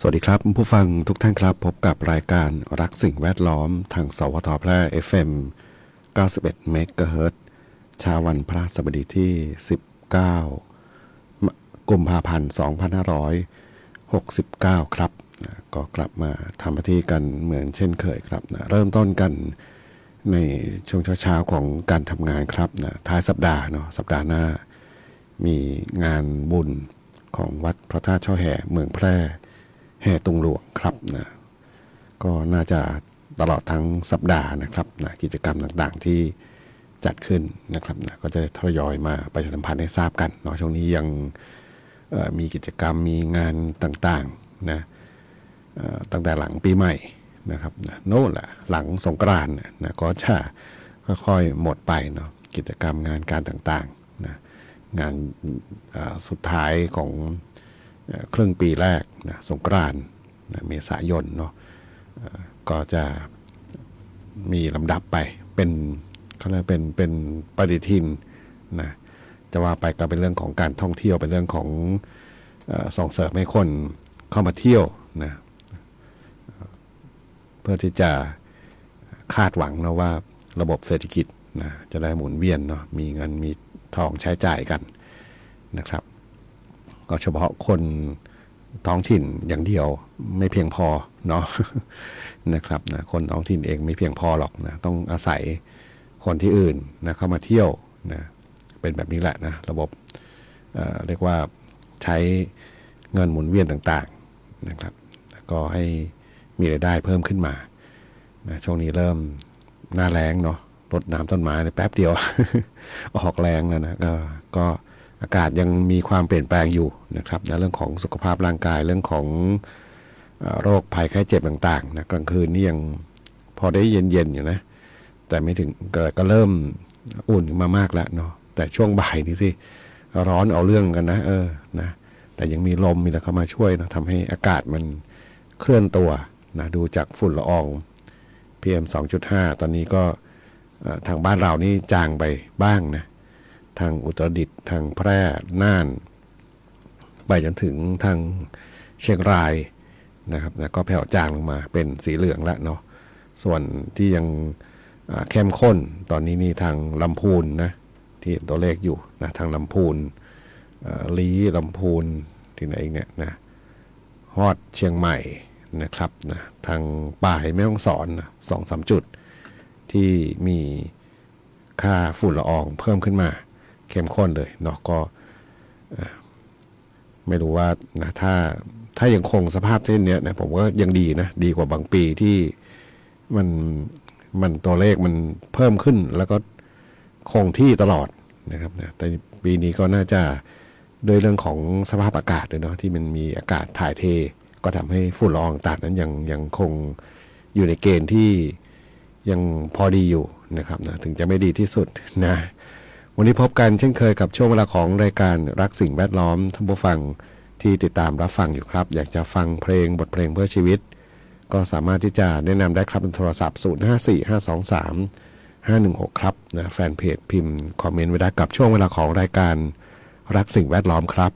สวัสดีครับผู้ฟังทุกท่านครับพบกับรายการรักสิ่งแวดล้อมทางสวทแพร่ FM 91เมกะเฮิรตซ์เช้าวันพฤหัสบดีที่19กุมภาพันธ์2569ครับก็กลับมาทำหน้าที่กันเหมือนเช่นเคยครับเริ่มต้นกันในช่วงเช้าๆของการทำงานครับท้ายสัปดาห์เนาะสัปดาห์หน้ามีงานบุญของวัดพระธาตุช่อแห่เมืองแพร่แห่ตุงหลวงครับก็น่าจะตลอดทั้งสัปดาห์นะครับกิจกรรมต่างๆที่จัดขึ้นนะครับก็จะทยอยมาประชาสัมพันธ์ให้ทราบกันเนาะช่วงนี้ยังมีกิจกรรมมีงานต่างๆนะตั้งแต่หลังปีใหม่นะครับโน่นแหละหลังสงกรานต์นะก็จะค่อยๆหมดไปเนาะกิจกรรมงานการต่างๆนะงานสุดท้ายของครึ่งปีแรกนะสงกรานต์นะเมษายนเนาะก็จะมีลำดับไปเป็นเขาเรียกเป็นปฏิทินนะจะว่าไปก็เป็นเรื่องของการท่องเที่ยวเป็นเรื่องของส่งเสริมให้คนเข้ามาเที่ยวนะเพื่อที่จะคาดหวังนะว่าระบบเศรษฐกิจนะจะได้หมุนเวียนเนาะมีเงินมีทองใช้จ่ายกันนะครับก็เฉพาะคนท้องถิ่นอย่างเดียวไม่เพียงพอเนาะนะครับนะคนท้องถิ่นเองไม่เพียงพอหรอกนะต้องอาศัยคนที่อื่นนะเข้ามาเที่ยวนะเป็นแบบนี้แหละนะระบบเรียกว่าใช้เงินหมุนเวียนต่างๆนะครับก็ให้มีรายได้เพิ่มขึ้นมานะช่วงนี้เริ่มหน้าแล้งเนาะรดน้ำต้นไม้ในแป๊บเดียว ออกแรงแล้วนะก็อากาศยังมีความเปลี่ยนแปลงอยู่นะครับในเรื่องของสุขภาพร่างกายเรื่องของโรคภัยไข้เจ็บต่างๆนะกลางคืนนี่ยังพอได้เย็นๆอยู่นะแต่ไม่ถึงก็เริ่มอุ่นมามากแล้วเนาะแต่ช่วงบ่ายนี่สิร้อนเอาเรื่องกันนะนะแต่ยังมีลมมีอะไรเข้ามาช่วยนะทำให้อากาศมันเคลื่อนตัวนะดูจากฝุ่นละออง PM 2.5 ตอนนี้ก็ทางบ้านเรานี่จางไปบ้างนะทางอุตรดิตถ์ทางแพร่น่านไปจนถึงทางเชียงรายนะครับนะก็แผ่วจางลงมาเป็นสีเหลืองแล้วเนาะส่วนที่ยังเข้มข้นตอนนี้นี่ทางลำพูนนะที่ตัวเลขอยู่นะทางลำพูนลี้ลำพูนที่ไหนอีกเนี่ยนะฮอดเชียงใหม่นะครับนะทางป่ายแม่ฮ่องสอนนะ2-3 จุดที่มีค่าฝุ่นละอองเพิ่มขึ้นมาเข้มข้นเลยเนาะก็ไม่รู้ว่านะถ้ายังคงสภาพเช่นนี้นะผมก็ยังดีนะดีกว่าบางปีที่มันมันตัวเลขมันเพิ่มขึ้นแล้วก็คงที่ตลอดนะครับนะแต่ปีนี้ก็น่าจะโดยเรื่องของสภาพอากาศด้วยเนาะที่มันมีอากาศถ่ายเทก็ทำให้ฝุ่นละอองต่างนั้นยังคงอยู่ในเกณฑ์ที่ยังพอดีอยู่นะครับนะถึงจะไม่ดีที่สุดนะวันนี้พบกันเช่นเคยกับช่วงเวลาของรายการรักสิ่งแวดล้อมท่านผู้ฟังที่ติดตามรับฟังอยู่ครับอยากจะฟังเพลงบทเพลงเพื่อชีวิตก็สามารถที่จะแนะนำได้ครับเป็นโทรศัพท์0545235516ครับนะแฟนเพจพิมพ์คอมเมนต์ไว้ได้กับช่วงเวลาของรายการรักสิ่งแวดล้อมครับ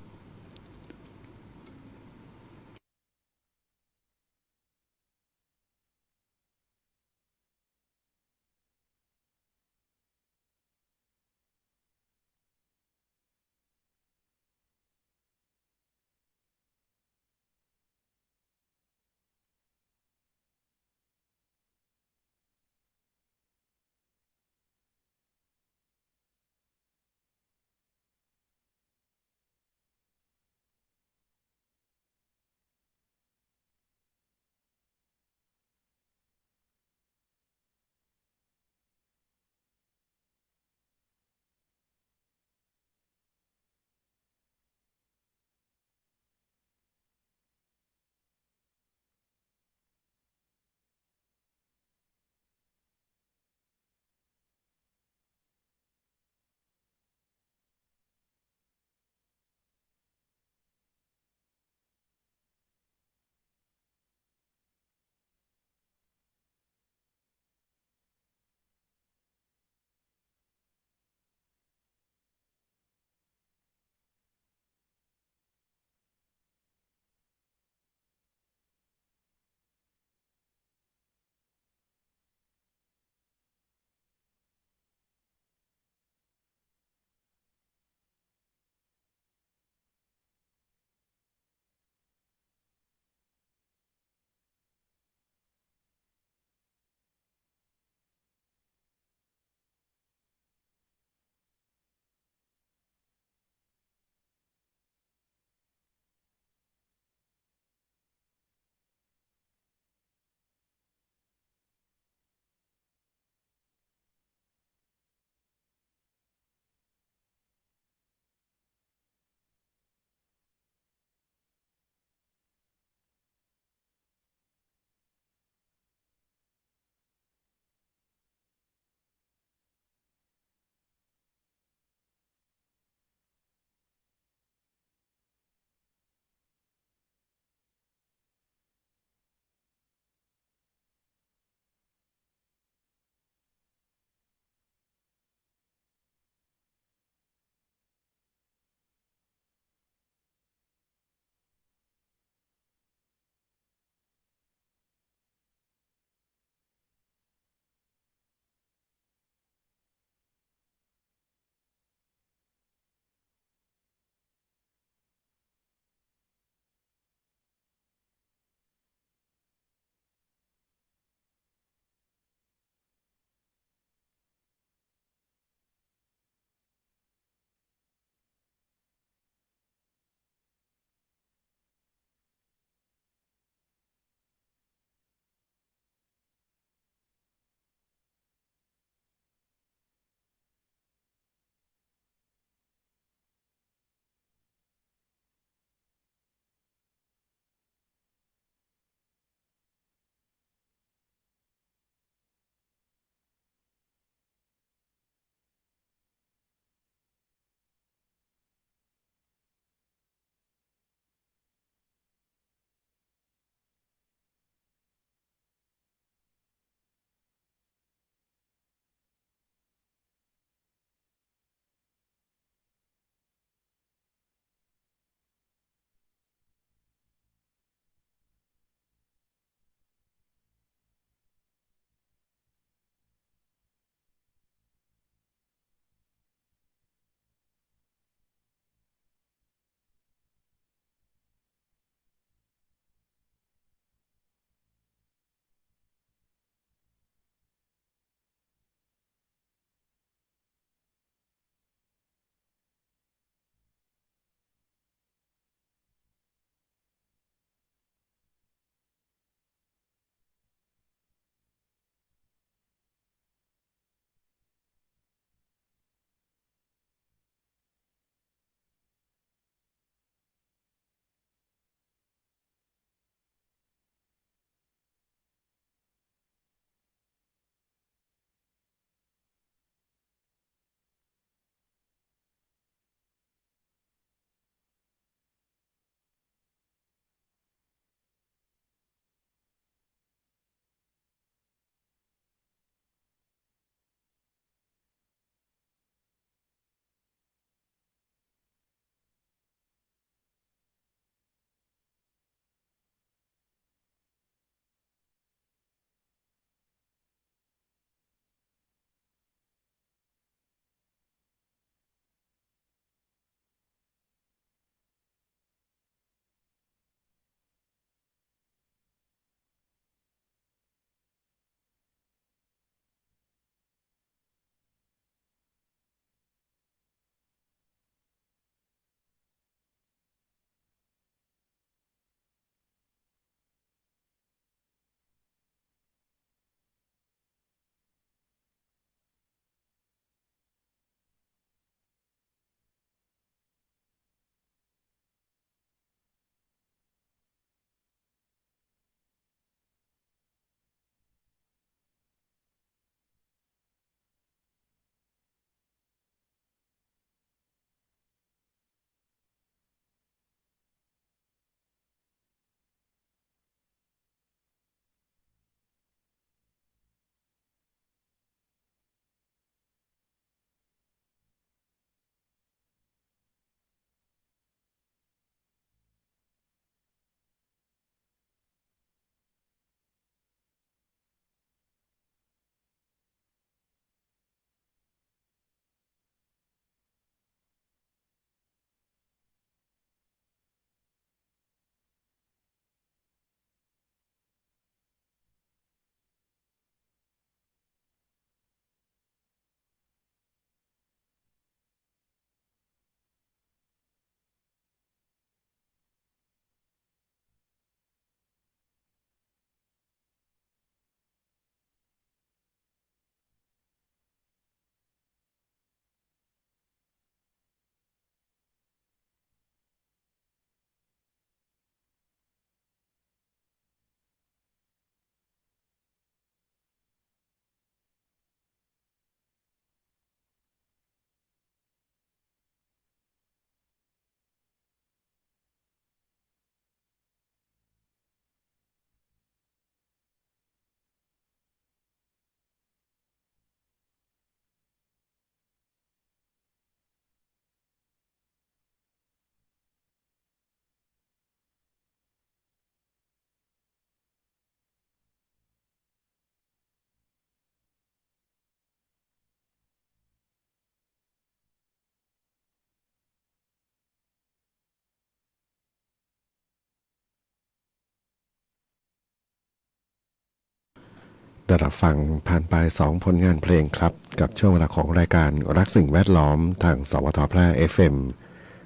ได้รับฟังผ่านไป2ผลงานเพลงครับกับช่วงเวลาของรายการรักสิ่งแวดล้อมทางสวทแพร่ FM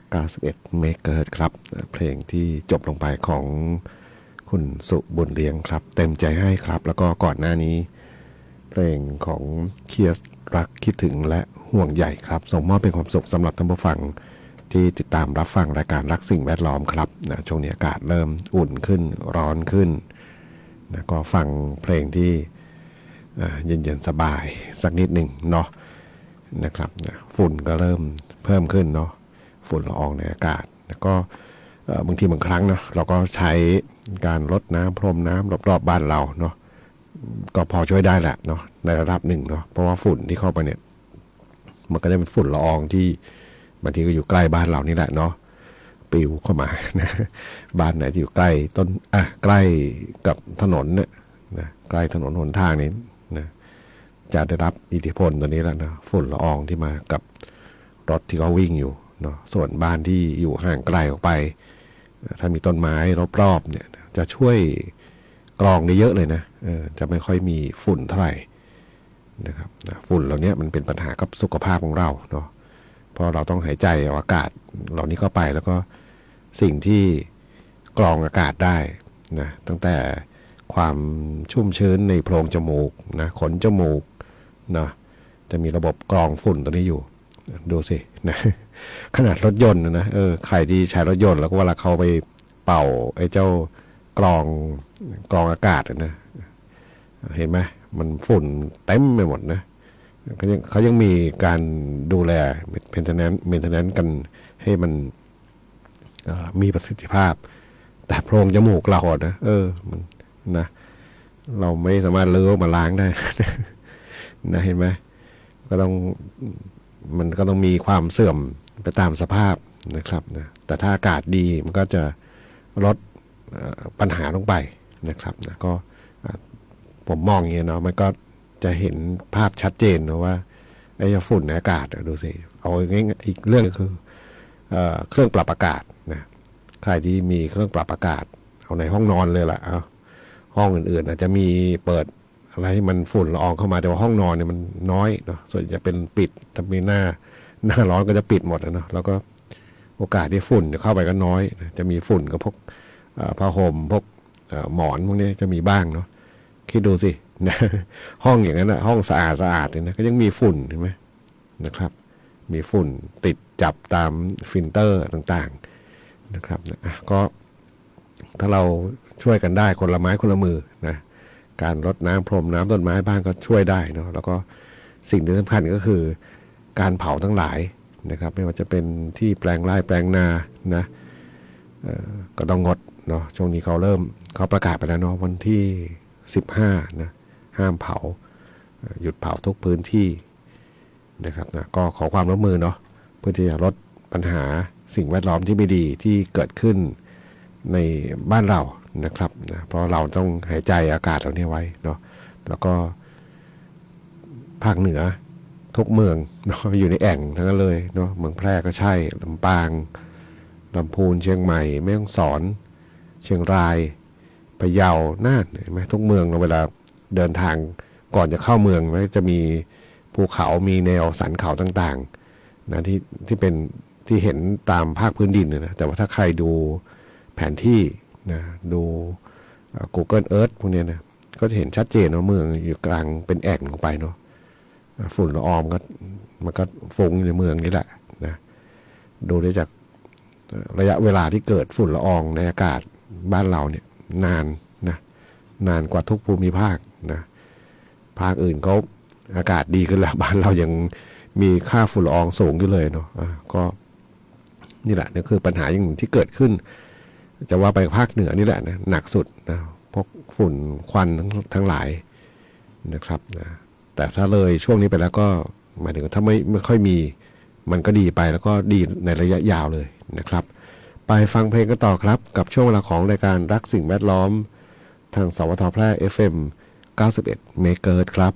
91เมกะเฮิรตซ์ครับเพลงที่จบลงไปของคุณสุบุญเลี้ยงครับเต็มใจให้ครับแล้วก็ก่อนหน้านี้เพลงของเคียสรักคิดถึงและห่วงใหญ่ครับส่งมอบเป็นความสุขสำหรับท่านผู้ฟังที่ติดตามรับฟังรายการรักสิ่งแวดล้อมครับนะช่วงนี้อากาศเริ่มอุ่นขึ้นร้อนขึ้นนะก็ฟังเพลงที่เย็นๆสบายสักนิดหนึ่งเนาะนะครับนะฝุ่นก็เริ่มเพิ่มขึ้นเนาะฝุ่นละอองในอากาศแล้วก็บางทีบางครั้งเนาะเราก็ใช้การรดน้ำพรมน้ำรอบๆบ้านเราเนาะก็พอช่วยได้แหละเนาะในระดับหนึ่งเนาะเพราะว่าฝุ่นที่เข้าไปเนี่ยมันก็จะเป็นฝุ่นละอองที่บางทีก็อยู่ใกล้บ้านเรานี่แหละเนาะปิวเข้ามานะบ้านไหนที่อยู่ใกล้ต้นใกล้กับถนนเนี่ยนะใกล้ถนนหนทางนี้นะจะได้รับอิทธิพลตัวนี้แล้วนะฝุ่นละอองที่มากับรถที่เขาวิ่งอยู่เนาะส่วนบ้านที่อยู่ห่างไกลออกไปถ้ามีต้นไม้รอบๆเนี่ยจะช่วยกรองได้เยอะเลยนะจะไม่ค่อยมีฝุ่นเท่าไหร่นะครับฝุ่นเหล่านี้มันเป็นปัญหากับสุขภาพของเราเนาะเพราะเราต้องหายใจเอาอากาศเหล่านี้เข้าไปแล้วก็สิ่งที่กรองอากาศได้นะตั้งแต่ความชุ่มชื้นในโพรงจมูกนะขนจมูกนะจะมีระบบกรองฝุ่นตัวนี้อยู่ดูสินะขนาดรถยนต์นะใครที่ใช้รถยนต์แล้วก็เวลาเขาไปเป่าไอ้เจ้ากรองอากาศนะเห็นไหมมันฝุ่นเต็มไปหมดนะเขายังมีการดูแลเมนเทนแนนซ์กันให้มันมีประสิทธิภาพแต่โพรงจมูกเรานะมันนะเราไม่สามารถเลือกมาล้างได้นะเห็นไหมมันก็ต้องมีความเสื่อมไปตามสภาพนะครับนะแต่ถ้าอากาศดีมันก็จะลดปัญหาลงไปนะครับนะก็ผมมองอย่างนี้เนาะมันก็จะเห็นภาพชัดเจนนะว่าไอ้ฝุ่นในอากาศดูสิเอาง่ายอีกเรื่องก็คือเครื่องปรับอากาศนะใครที่มีเครื่องปรับอากาศเอาในห้องนอนเลยล่ะห้องอื่นๆอาจจะมีเปิดอะไรที่มันฝุ่นละอองเข้ามาแต่ว่าห้องนอนเนี่ยมันน้อยเนาะส่วนจะเป็นปิดถ้ามีหน้าร้อนก็จะปิดหมดเนาะแล้วก็โอกาสที่ฝุ่นจะเข้าไปก็น้อยจะมีฝุ่นกับพวกผ้าห่มพวกหมอนพวกนี้จะมีบ้างเนาะคิดดูสินะห้องอย่างนั้นนะห้องสะอาดเลยนะก็ยังมีฝุ่นเห็นไหมนะครับมีฝุ่นติดจับตามฟิลเตอร์ต่างๆนะครับนะก็ถ้าเราช่วยกันได้คนละไม้คนละมือนะการรดน้ำพรมน้ำต้นไม้บ้างก็ช่วยได้เนาะแล้วก็สิ่งที่สำคัญก็คือการเผาทั้งหลายนะครับไม่ว่าจะเป็นที่แปลงไร่แปลงนานะก็ต้องงดเนาะช่วงนี้เขาประกาศไปแล้วเนาะวันที่15นะห้ามเผาหยุดเผาทุกพื้นที่นะครับนะก็ขอความร่วมมือเนาะเพื่อที่จะลดปัญหาสิ่งแวดล้อมที่ไม่ดีที่เกิดขึ้นในบ้านเรานะครับนะเพราะเราต้องหายใจอากาศเหล่านี้ไว้เนาะแล้วก็ภาคเหนือทุกเมืองเนาะอยู่ในแอ่งทั้งนั้นเลยเนาะเมืองแพร่ก็ใช่ลำปางลำพูนเชียงใหม่แม่ฮ่องสอนเชียงรายพะเยาน่านเห็นไหมทุกเมืองเวลาเดินทางก่อนจะเข้าเมืองมันจะมีภูเขามีแนวสันเขาต่างๆนะที่เป็นที่เห็นตามภาคพื้นดินนะแต่ว่าถ้าใครดูแผนที่นะดู Google Earth พวกนี้นะก็จะเห็นชัดเจนว่าเมืองอยู่กลางเป็นแอ่งลงไปเนาะฝุ่นละอองมันก็ฟุ้งในเมืองนี่แหละนะดูได้จากระยะเวลาที่เกิดฝุ่นละอองในอากาศบ้านเราเนี่ยนานกว่าทุกภูมิภาคนะภาคอื่นเขาอากาศดีขึ้นแล้วบ้านเรายังมีค่าฝุ่นละอองสูงอยู่เลยเนาะก็นี่แหละนี่คือปัญหาอย่างหนึ่งที่เกิดขึ้นจะว่าไปภาคเหนือนี่แหละนะหนักสุดนะพวกฝุ่นควันทั้งหลายนะครับนะแต่ถ้าเลยช่วงนี้ไปแล้วก็หมายถึงถ้าไม่ค่อยมีมันก็ดีไปแล้วก็ดีในระยะยาวเลยนะครับไปฟังเพลงกันต่อครับกับช่วงเวลาของรายการรักสิ่งแวดล้อมทางสวทแพร่ FM 91เมกะเฮิรตซ์ครับ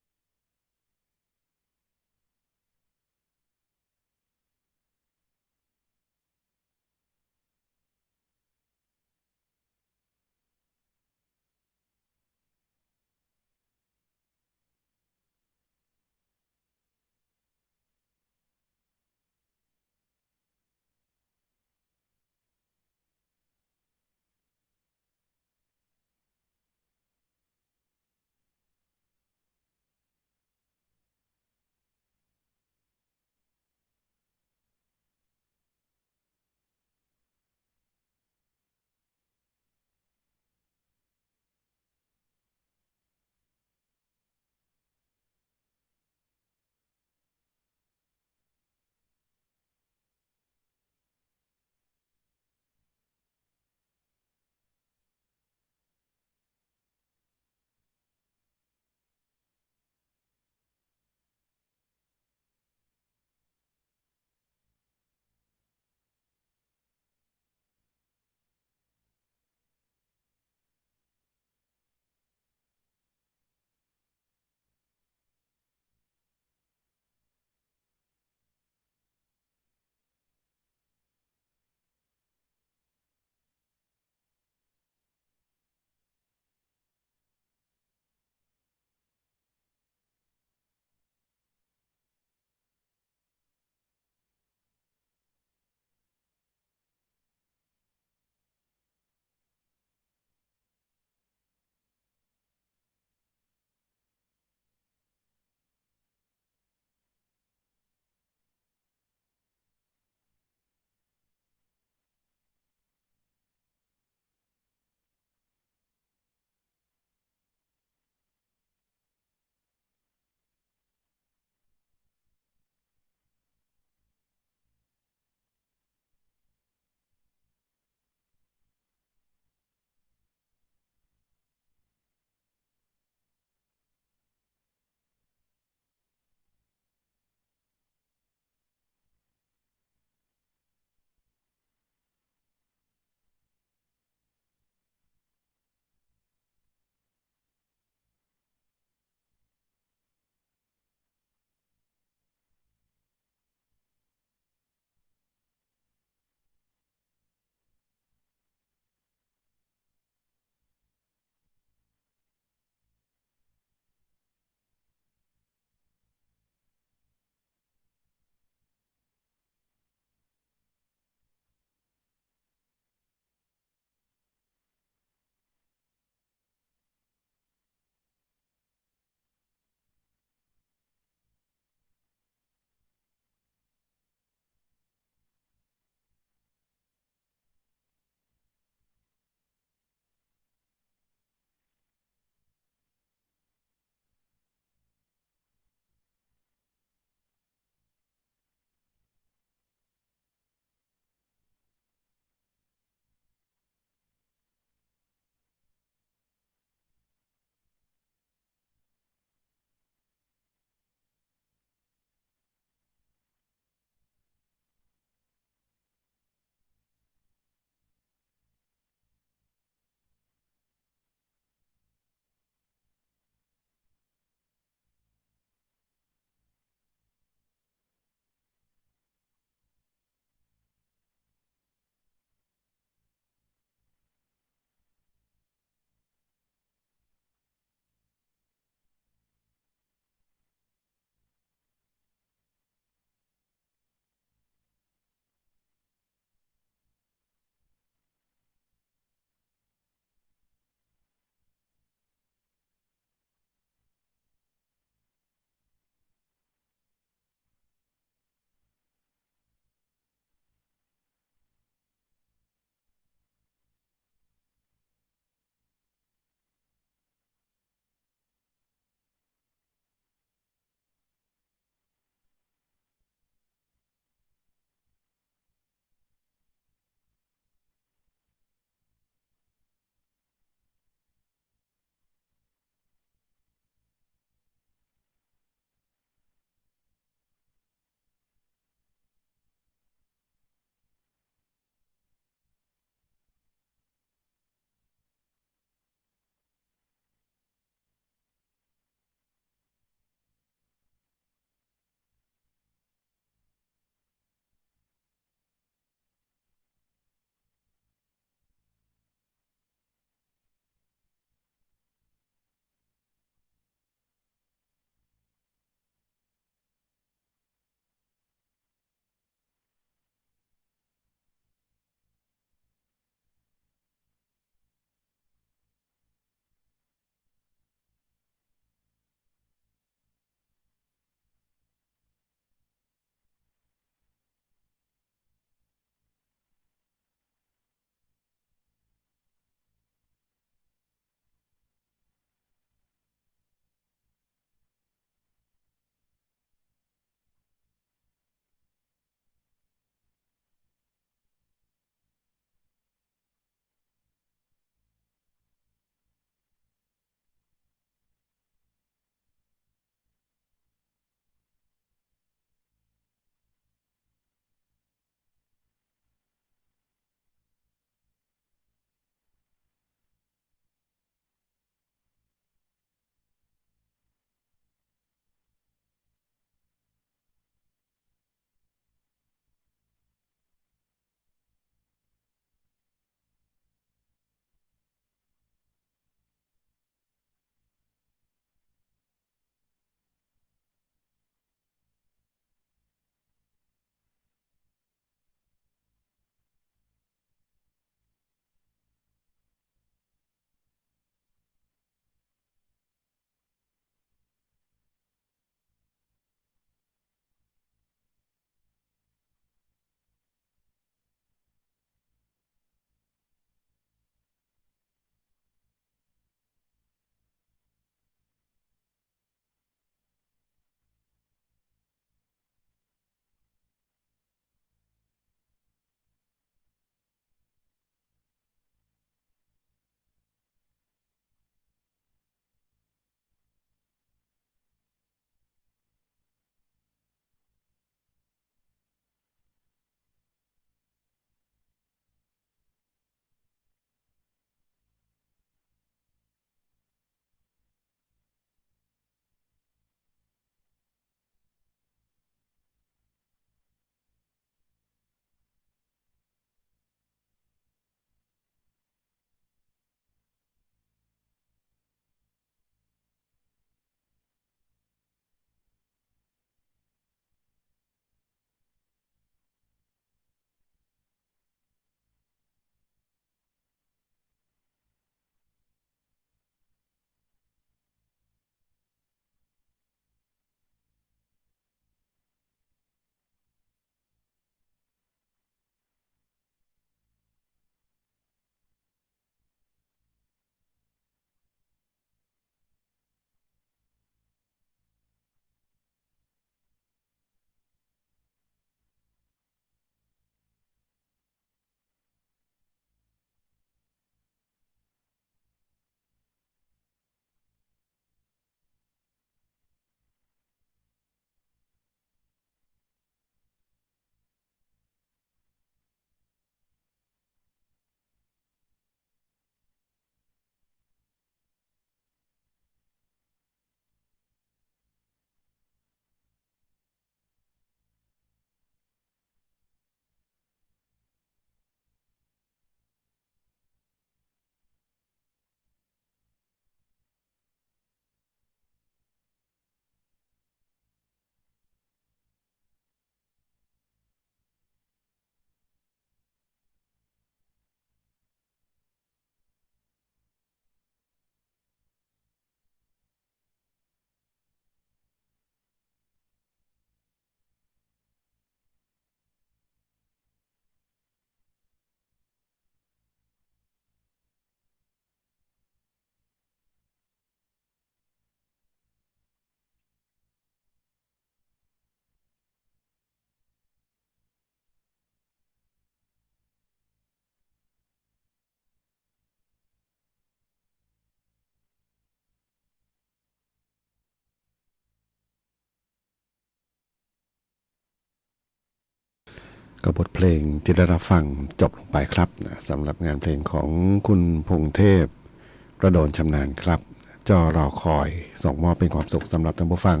กับบทเพลงที่ได้รับฟังจบลงไปครับสำหรับงานเพลงของคุณพงเทพระโดนชำนาญครับจอรอคอยส่งมอบเป็นความสุขสำหรับท่านผู้ฟัง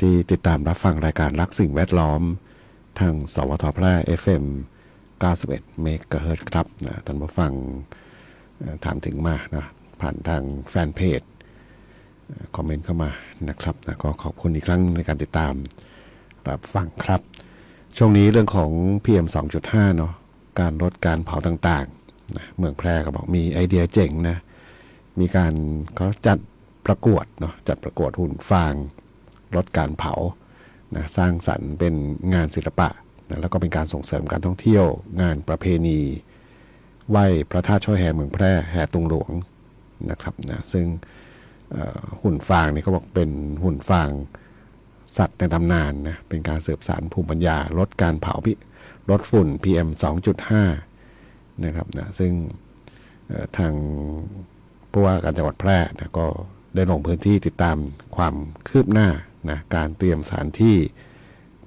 ที่ติดตามรับฟังรายการรักสิ่งแวดล้อมทางสวทแพร่ FM 91 เมกะเฮิรตซ์ครับท่านผู้ฟังถามถึงมานะผ่านทางแฟนเพจคอมเมนต์เข้ามานะครับก็ขอบคุณอีกครั้งในการติดตามรับฟังครับช่วงนี้เรื่องของ PM 2.5 เนาะการลดการเผาต่างๆนะเมืองแพร่ก็บอกมีไอเดียเจ๋งนะมีการเขาจัดประกวดเนาะจัดประกวดหุ่นฟางลดการเผานะสร้างสรรค์เป็นงานศิลปะนะแล้วก็เป็นการส่งเสริมการท่องเที่ยวงานประเพณีไหว้พระธาตุช่อแห่เมืองแพร่แห่ตุงหลวงนะครับนะซึ่งหุ่นฟางนี่เขาบอกเป็นหุ่นฟางสัตว์ในตำนานนะเป็นการสืบสานภูมิปัญญาลดการเผาลดฝุ่น PM 2.5 นะครับนะซึ่งทางผู้ว่าการจังหวัดแพร่นะก็ได้ลงพื้นที่ติดตามความคืบหน้านะการเตรียมสถานที่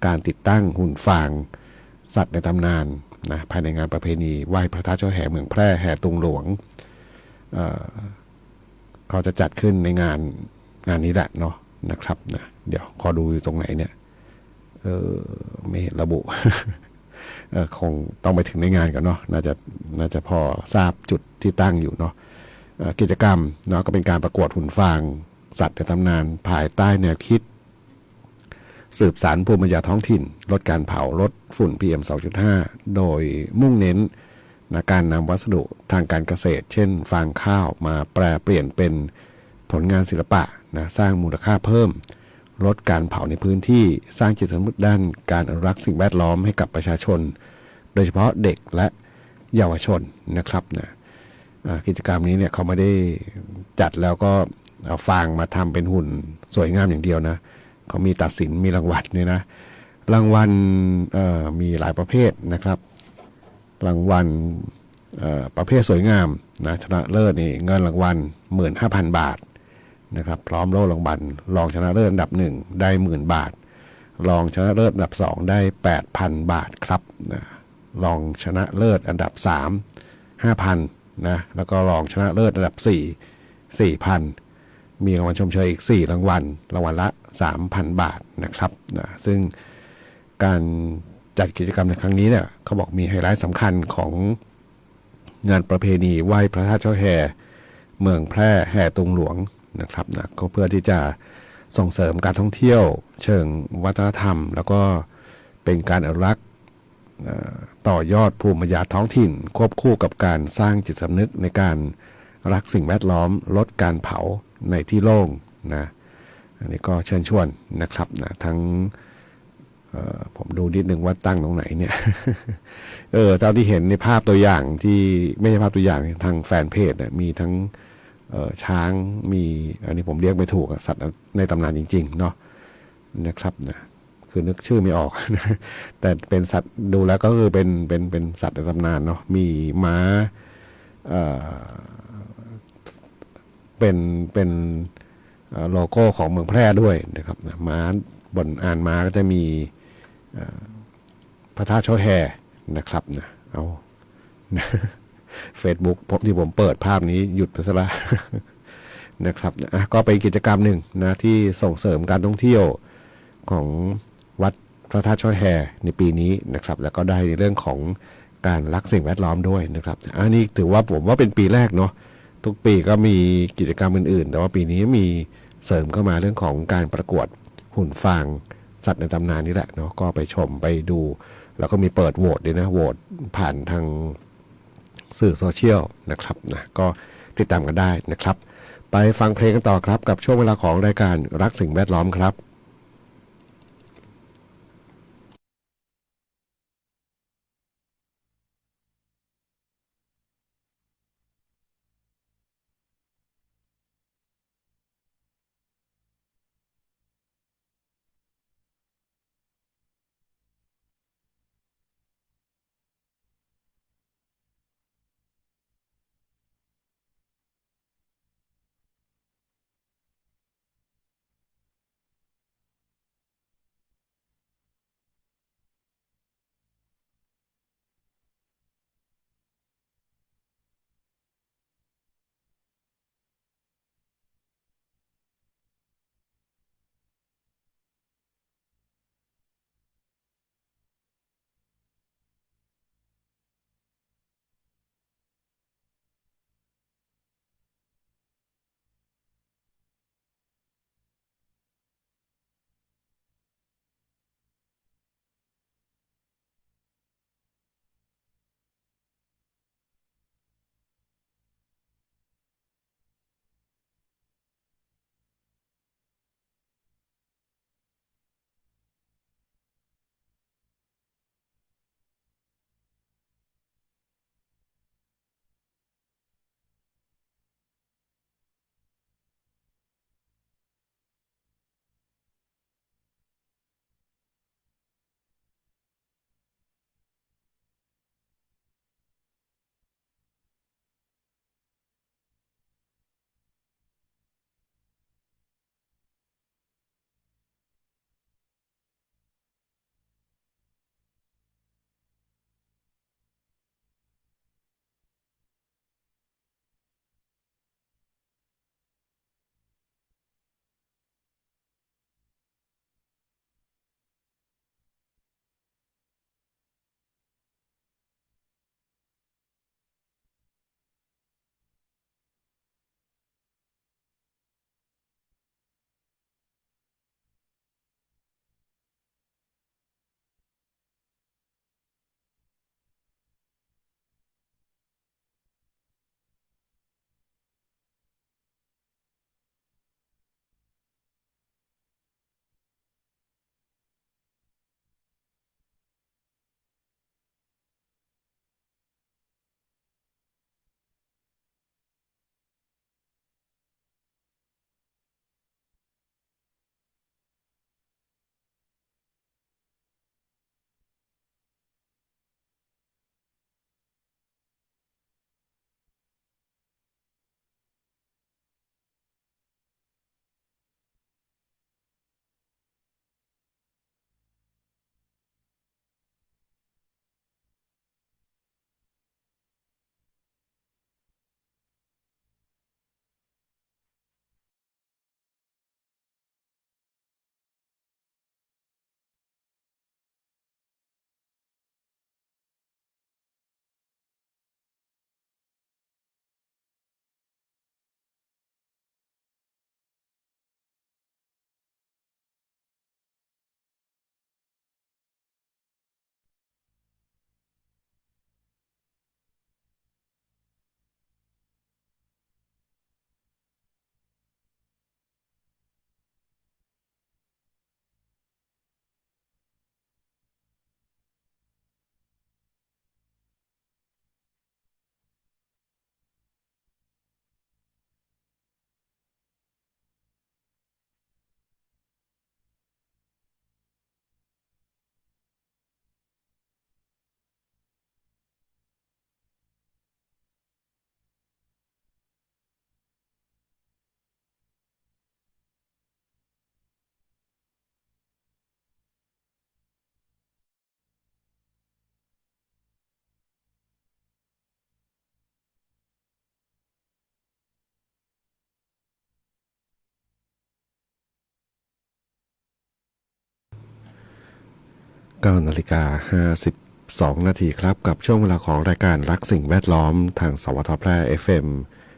การติดตั้งหุ่นฟางสัตว์ในตำนานนะภายในงานประเพณีไหว้พระธาตุเจ้าแห่เมืองแพร่แห่ตุงหลวงเขาจะจัดขึ้นในงานนี้แหละเนาะนะครับนะเดี๋ยวขอดูอยู่ตรงไหนเนี่ยไม่เห็นระบุ คงต้องไปถึงในงานกันเนาะน่าจะพอทราบจุดที่ตั้งอยู่เนาะกิจกรรมเนาะก็เป็นการประกวดหุ่นฟางสัตว์ในตำนานภายใต้แนวคิดสืบสานภูมิปัญญาท้องถิ่นลดการเผาลดฝุ่น PM 2.5 โดยมุ่งเน้นนะการนำวัสดุทางการเกษตรเช่นฟางข้าวมาแปลเปลี่ยนเป็นผลงานศิลปะนะสร้างมูลค่าเพิ่มลดการเผาในพื้นที่สร้างจิตสำนึกด้านการอนุรักษ์สิ่งแวดล้อมให้กับประชาชนโดยเฉพาะเด็กและเยาวชนนะครับนะกิจกรรมนี้เนี่ยเขาไม่ได้จัดแล้วก็เอาฟางมาทำเป็นหุ่นสวยงามอย่างเดียวนะเขามีตัดสินมีรางวัลเนี่ยนะรางวัลมีหลายประเภทนะครับรางวัลประเภทสวยงามนะชนะเลิศนี่เงินรางวัล 15,000 บาทนะครับพร้อมโล่รางวัลรองชนะเลิศอันดับ1ได้ 10,000 บาทรองชนะเลิศอันดับ2ได้ 8,000 บาทครับนะรองชนะเลิศอันดับ3 5,000นะแล้วก็รองชนะเลิศอันดับ4 4,000มีรางวัลชมเชยอีก4รางวัลละ 3,000 บาทนะครับนะซึ่งการจัดกิจกรรมในครั้งนี้เนี่ยเขาบอกมีไฮไลท์สำคัญของงานประเพณีไหว้พระธาตุเจ้าแห่เมืองแพร่แห่ตุงหลวงนะครับนะก็เพื่อที่จะส่งเสริมการท่องเที่ยวเชิงวัฒนธรรมแล้วก็เป็นการอนุรักษ์ต่อยอดภูมิปัญญาท้องถิ่นควบคู่กับการสร้างจิตสำนึกในการรักสิ่งแวดล้อมลดการเผาในที่โล่งนะอันนี้ก็เชิญชวนนะครับนะทั้งผมดูนิดนึงว่าตั้งตรงไหนเนี่ย เจ้าที่เห็นในภาพตัวอย่างที่ไม่ใช่ภาพตัวอย่างทางแฟนเพจเนี่ยมีทั้งช้างมีอันนี้ผมเรียกไม่ถูกสัตว์ในตำนานจริงๆเนาะนะครับนะคือนึกชื่อไม่ออก แต่เป็นสัตว์ดูแล้วก็คือเป็นสัตว์ในตำนานเนาะมีม้าเป็นโลโก้ของเมืองแพร่ด้วยนะครับนะม้าบนอานม้าก็จะมีพระธาตุช่อแห่นะครับนะเอาFacebook ที่ผมเปิดภาพนี้หยุดไปซะละ นะครับก็เป็นกิจกรรมหนึ่งนะที่ส่งเสริมการท่องเที่ยวของวัดพระธาตุช่อแห่ในปีนี้นะครับแล้วก็ได้ในเรื่องของการรักสิ่งแวดล้อมด้วยนะครับอันนี้ถือว่าผมว่าเป็นปีแรกเนาะทุกปีก็มีกิจกรรมอื่นๆแต่ว่าปีนี้มีเสริมเข้ามาเรื่องของการประกวดหุ่นฟางสัตว์ในตำนานนี่แหละเนาะก็ไปชมไปดูแล้วก็มีเปิดโหวตด้วยนะโหวตผ่านทางสื่อโซเชียลนะครับนะก็ติดตามกันได้นะครับไปฟังเพลงกันต่อครับกับช่วงเวลาของรายการรักสิ่งแวดล้อมครับ 9 นาฬิกา 52 นาทีครับกับช่วงเวลาของรายการรักสิ่งแวดล้อมทางสวทแพร่ FM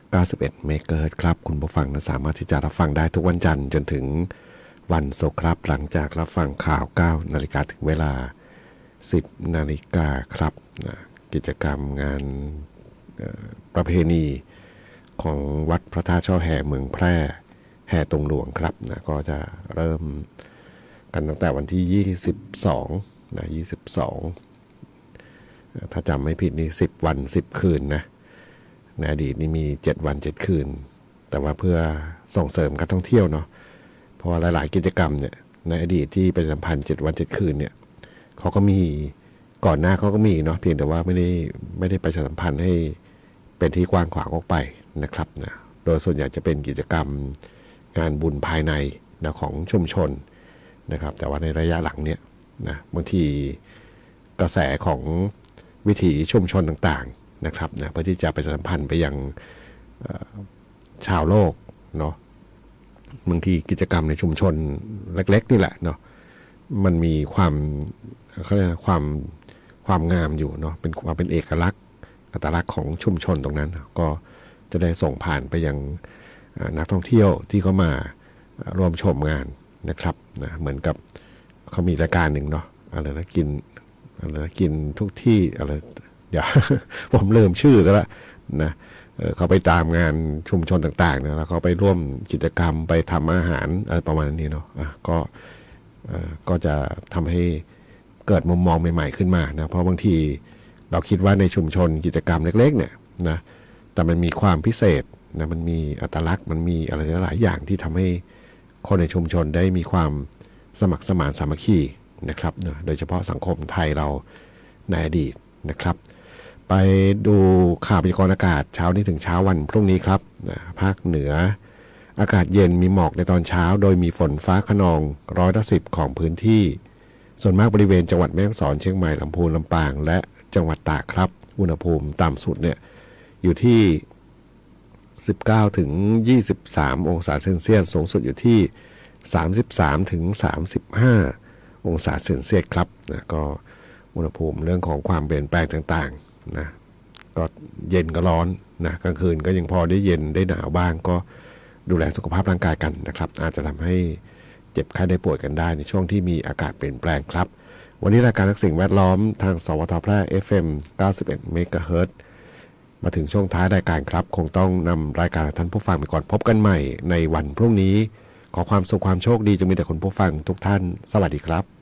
91 เมกะเฮิรตซ์ครับคุณผู้ฟังสามารถที่จะรับฟังได้ทุกวันจันทร์จนถึงวันศุกร์ครับหลังจากรับฟังข่าว 9 นาฬิกาถึงเวลา 10 นาฬิกาครับกิจกรรมงานประเพณีของวัดพระธาตุช่อแห่เมืองแพร่แห่ตรงหลวงครับก็จะเริ่มกันตั้งแต่วันที่ 22 ถ้าจำไม่ผิดนี่10 วัน 10 คืนนะในอดีตนี่มี7 วัน 7 คืนแต่ว่าเพื่อส่งเสริมการท่องเที่ยวเนาะเพราะว่าหลายๆกิจกรรมเนี่ยในอดีตที่ประชาสัมพันธ์7 วัน 7 คืนเนี่ยเขาก็มีก่อนหน้าเขาก็มีเนาะเพียงแต่ว่าไม่ได้ประชาสัมพันธ์ให้เป็นที่กว้างขวางออกไปนะครับนะโดยส่วนใหญ่จะเป็นกิจกรรมงานบุญภายในนะของชุมชนนะครับแต่ว่าในระยะหลังเนี่ยนะบางทีกระแสของวิถีชุมชนต่างๆนะครับนะเพื่อที่จะประชาสัมพันธ์ไปยังชาวโลกเนาะบางทีกิจกรรมในชุมชนเล็กๆนี่แหละเนาะมันมีความเขาเรียกความงามอยู่เนาะเป็นความเป็นเอกลักษณ์อัตลักษณ์ของชุมชนตรงนั้นก็จะได้ส่งผ่านไปยังนักท่องเที่ยวที่เขามาร่วมชมงานนะครับนะเหมือนกับเขามีรายการหนึ่งเนาะอะไรนะกินทุกที่อะไรเดี๋ยว ผมลืมชื่อซะละนะเขาไปตามงานชุมชนต่างๆนะแล้วเขาไปร่วมกิจกรรมไปทำอาหารอะไรประมาณนี้เนาะก็จะทำให้เกิดมุมมองใหม่ๆขึ้นมานะเพราะบางทีเราคิดว่าในชุมชนกิจกรรมเล็กๆเนี่ยนะแต่มันมีความพิเศษนะมันมีอัตลักษณ์มันมีอะไรหลายอย่างที่ทำให้คนในชุมชนได้มีความสมัครสมานสามัคคีนะครับโดยเฉพาะสังคมไทยเราในอดีตนะครับไปดูข่าวพยากรณ์อากาศเช้านี้ถึงเช้าวันพรุ่งนี้ครับภาคเหนืออากาศเย็นมีหมอกในตอนเช้าโดยมีฝนฟ้าคะนอง10%ของพื้นที่ส่วนมากบริเวณจังหวัดแม่ฮ่องสอนเชียงใหม่ลำพูนลำปางและจังหวัดตากครับอุณหภูมิต่ำสุดเนี่ยอยู่ที่19ถึง23องศาเซนเซียสสูงสุดอยู่ที่33ถึง35องศาเซนเซียสครับนะก็อุณหภูมิเรื่องของความเปลี่ยนแปลงต่างๆนะก็เย็นก็ร้อนนะกลางคืนก็ยังพอได้เย็นได้หนาวบ้างก็ดูแลสุขภาพร่างกายกันนะครับอาจจะทำให้เจ็บไข้ได้ป่วยกันได้ในช่วงที่มีอากาศเปลี่ยนแปลงครับวันนี้รายการรักสิ่งแวดล้อมทางสวทแพร่ FM 91 เมกะเฮิรตซ์มาถึงช่วงท้ายรายการครับคงต้องนำรายการท่านผู้ฟังไปก่อนพบกันใหม่ในวันพรุ่งนี้ขอความสุขความโชคดีจะมีแต่คนผู้ฟังทุกท่านสวัสดีครับ